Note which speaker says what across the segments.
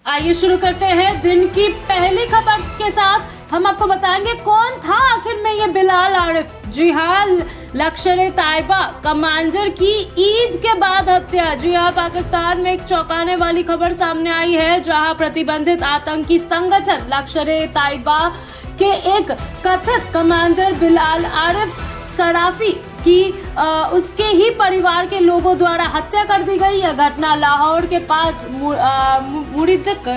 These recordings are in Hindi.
Speaker 1: आइए शुरू करते हैं दिन की पहली खबर के साथ। हम आपको बताएंगे कौन था आखिर में ये बिलाल आरिफ। जी हाँ, लश्कर-ए-तैयबा कमांडर की ईद के बाद हत्या। जी हाँ, पाकिस्तान में एक चौंकाने वाली खबर सामने आई है, जहां प्रतिबंधित आतंकी संगठन लश्कर-ए-तैयबा के एक कथित कमांडर बिलाल आरिफ सराफी की उसके ही परिवार के लोगों द्वारा हत्या कर दी गई। यह घटना लाहौर के पास मुरीदक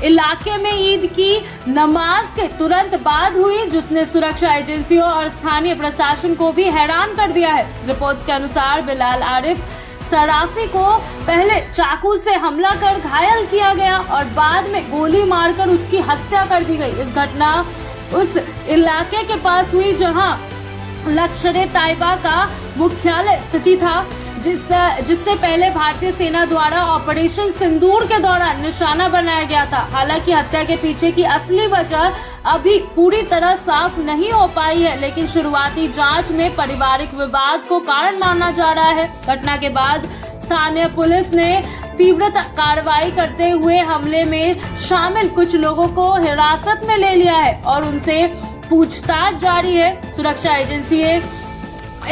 Speaker 1: इलाके में ईद की नमाज के तुरंत बाद हुई, जिसने सुरक्षा एजेंसियों और स्थानीय प्रशासन को भी हैरान कर दिया है। रिपोर्ट्स के अनुसार बिलाल आरिफ सराफी को पहले चाकू से हमला कर घायल किया गया और बाद में गोली मारकर उसकी हत्या कर दी गई। इस घटना उस इलाके के पास हुई जहां लश्कर-ए-तैयबा का मुख्यालय स्थिति था, जिससे पहले भारतीय सेना द्वारा ऑपरेशन सिंदूर के दौरान निशाना बनाया गया था। हालांकि हत्या के पीछे की असली वजह अभी पूरी तरह साफ नहीं हो पाई है, लेकिन शुरुआती जांच में पारिवारिक विवाद को कारण माना जा रहा है। घटना के बाद स्थानीय पुलिस ने तीव्र कार्रवाई करते हुए हमले में शामिल कुछ लोगों को हिरासत में ले लिया है और उनसे पूछताछ जारी है। सुरक्षा एजेंसी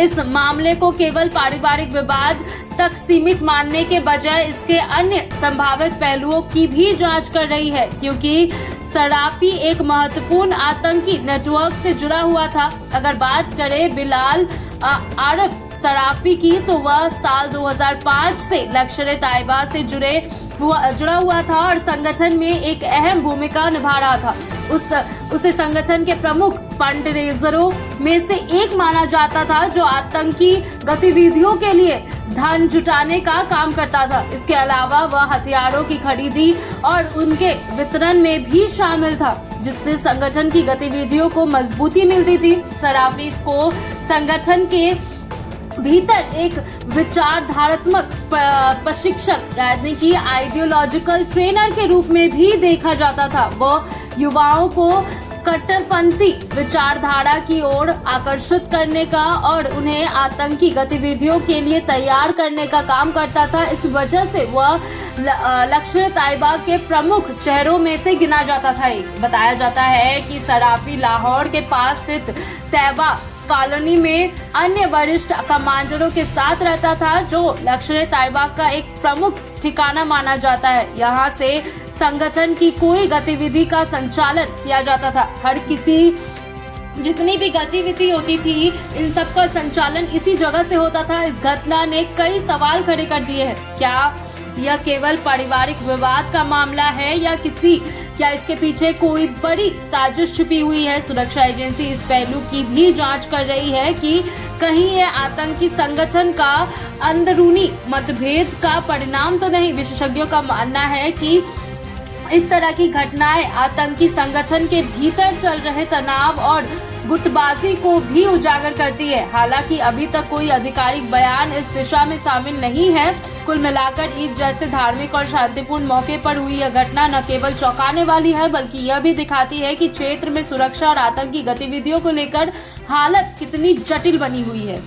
Speaker 1: इस मामले को केवल पारिवारिक विवाद तक सीमित मानने के बजाय इसके अन्य संभावित पहलुओं की भी जांच कर रही है, क्योंकि सराफी एक महत्वपूर्ण आतंकी नेटवर्क से जुड़ा हुआ था। अगर बात करें बिलाल आरिफ सराफी की, तो वह साल 2005 से लश्कर-ए-तैयबा से जुड़ा हुआ था और संगठन में एक अहम भूमिका निभा रहा था। उसे संगठन के प्रमुख फंड रेजरों में से एक माना जाता था, जो आतंकी गतिविधियों के लिए धन जुटाने का काम करता था। इसके अलावा वह हथियारों की खरीदी और उनके वितरण में भी शामिल था, जिससे संगठन की गतिविधियों को मजबूती मिलती थी। सराफी को संगठन के भीतर एक विचारधारात्मक प्रशिक्षक यानी कि आइडियोलॉजिकल ट्रेनर के रूप में भी देखा जाता था। वो युवाओं को कट्टरपंथी विचारधारा की ओर आकर्षित करने का और उन्हें आतंकी गतिविधियों के लिए तैयार करने का काम करता था। इस वजह से वह लश्कर-ए-तैयबा के प्रमुख चेहरों में से गिना जाता था। बताया जाता है कि सराफी लाहौर के पास स्थित तैयबा कॉलोनी में अन्य वरिष्ठ कमांडरों के साथ रहता था, जो लश्कर-ए-तैयबा का एक प्रमुख ठिकाना माना जाता है। यहाँ से संगठन की कोई गतिविधि का संचालन किया जाता था। जितनी भी गतिविधि होती थी, इन सब का संचालन इसी जगह से होता था। इस घटना ने कई सवाल खड़े कर दिए हैं। क्या यह केवल पारिवारिक विवाद का मामला है या क्या इसके पीछे कोई बड़ी साजिश छुपी हुई है? सुरक्षा एजेंसी इस पहलू की भी जांच कर रही है कि कहीं यह आतंकी संगठन का अंदरूनी मतभेद का परिणाम तो नहीं। विशेषज्ञों का मानना है कि इस तरह की घटनाएं आतंकी संगठन के भीतर चल रहे तनाव और गुटबाजी को भी उजागर करती है। हालांकि अभी तक कोई आधिकारिक बयान इस दिशा में शामिल नहीं है। कुल मिलाकर ईद जैसे धार्मिक और शांतिपूर्ण मौके पर हुई यह घटना न केवल चौंकाने वाली है, बल्कि यह भी दिखाती है कि क्षेत्र में सुरक्षा और आतंकी गतिविधियों को लेकर हालत कितनी जटिल बनी हुई है।